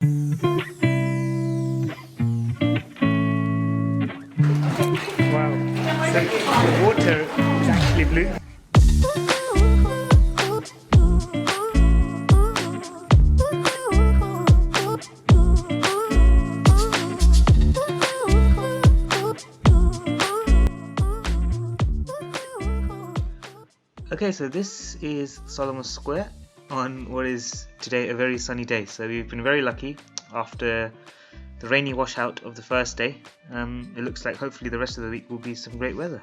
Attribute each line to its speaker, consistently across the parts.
Speaker 1: Wow, so the water is actually blue. Okay, so this is Solomon Square on what is today a very sunny day. So we've been very lucky after the rainy washout of the first day. It looks like hopefully the rest of the week will be some great weather.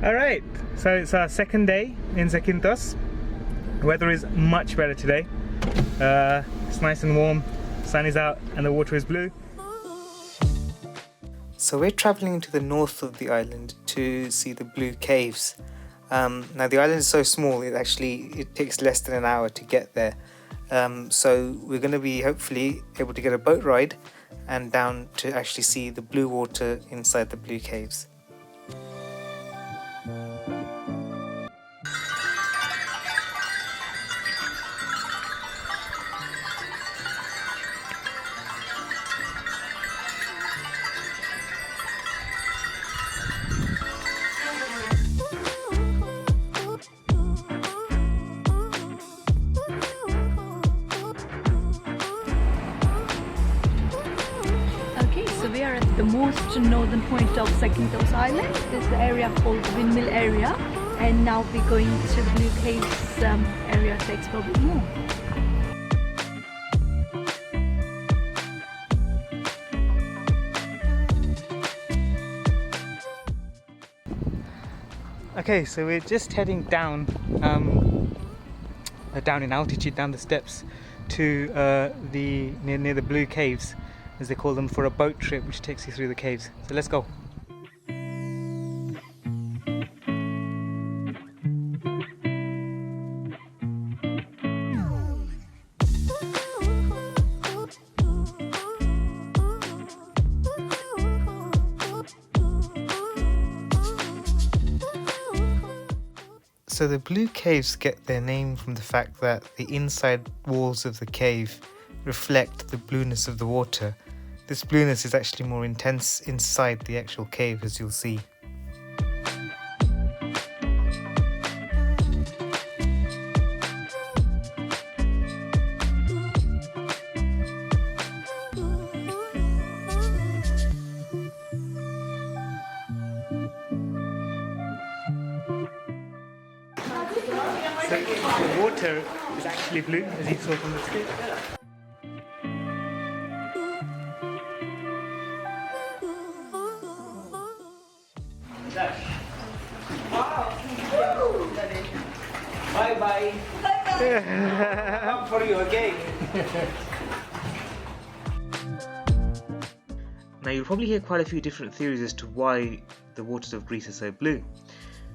Speaker 1: Alright, so it's our second day in Zakynthos. The weather is much better today. It's nice and warm, sun is out and the water is blue.
Speaker 2: So we're travelling to the north of the island to see the Blue Caves. Now the island is so small, it takes less than an hour to get there. So we're going to be hopefully able to get a boat ride and down to actually see the blue water inside the Blue Caves.
Speaker 3: We are at the most northern point of Zakynthos Island. This is the area called Windmill Area, and now we're going to Blue Caves area to explore a bit more.
Speaker 1: Okay, so we're just heading down, down in altitude, down the steps to near the Blue Caves, as they call them, for a boat trip which takes you through the caves. So let's go.
Speaker 2: So the Blue Caves get their name from the fact that the inside walls of the cave reflect the blueness of the water. This blueness is actually more intense inside the actual cave, as you'll see.
Speaker 1: So the water is actually blue, as you saw from the screen.
Speaker 4: Bye bye. Come for you again.
Speaker 1: Now you'll probably hear quite a few different theories as to why the waters of Greece are so blue.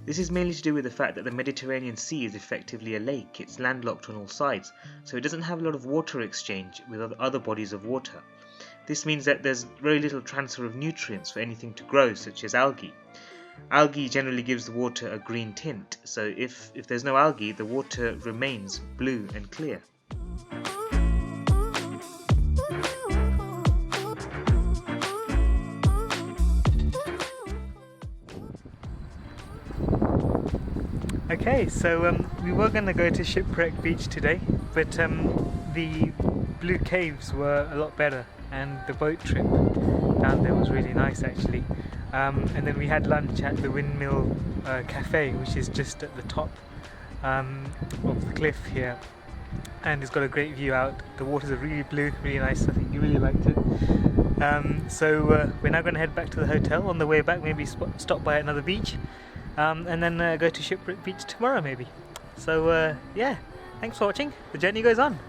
Speaker 1: This is mainly to do with the fact that the Mediterranean Sea is effectively a lake. It's landlocked on all sides, so it doesn't have a lot of water exchange with other bodies of water. This means that there's very little transfer of nutrients for anything to grow, such as algae. Algae generally gives the water a green tint, so if there's no algae, the water remains blue and clear. Okay, so we were going to go to Shipwreck Beach today, but the Blue Caves were a lot better, and the boat trip down there was really nice actually. And then we had lunch at the Windmill Cafe, which is just at the top of the cliff here, and it's got a great view out. The waters are really blue, really nice. I think you really liked it. So we're now going to head back to the hotel. On the way back, maybe stop by another beach, and then go to Shipwreck Beach tomorrow maybe. So yeah, thanks for watching. The journey goes on.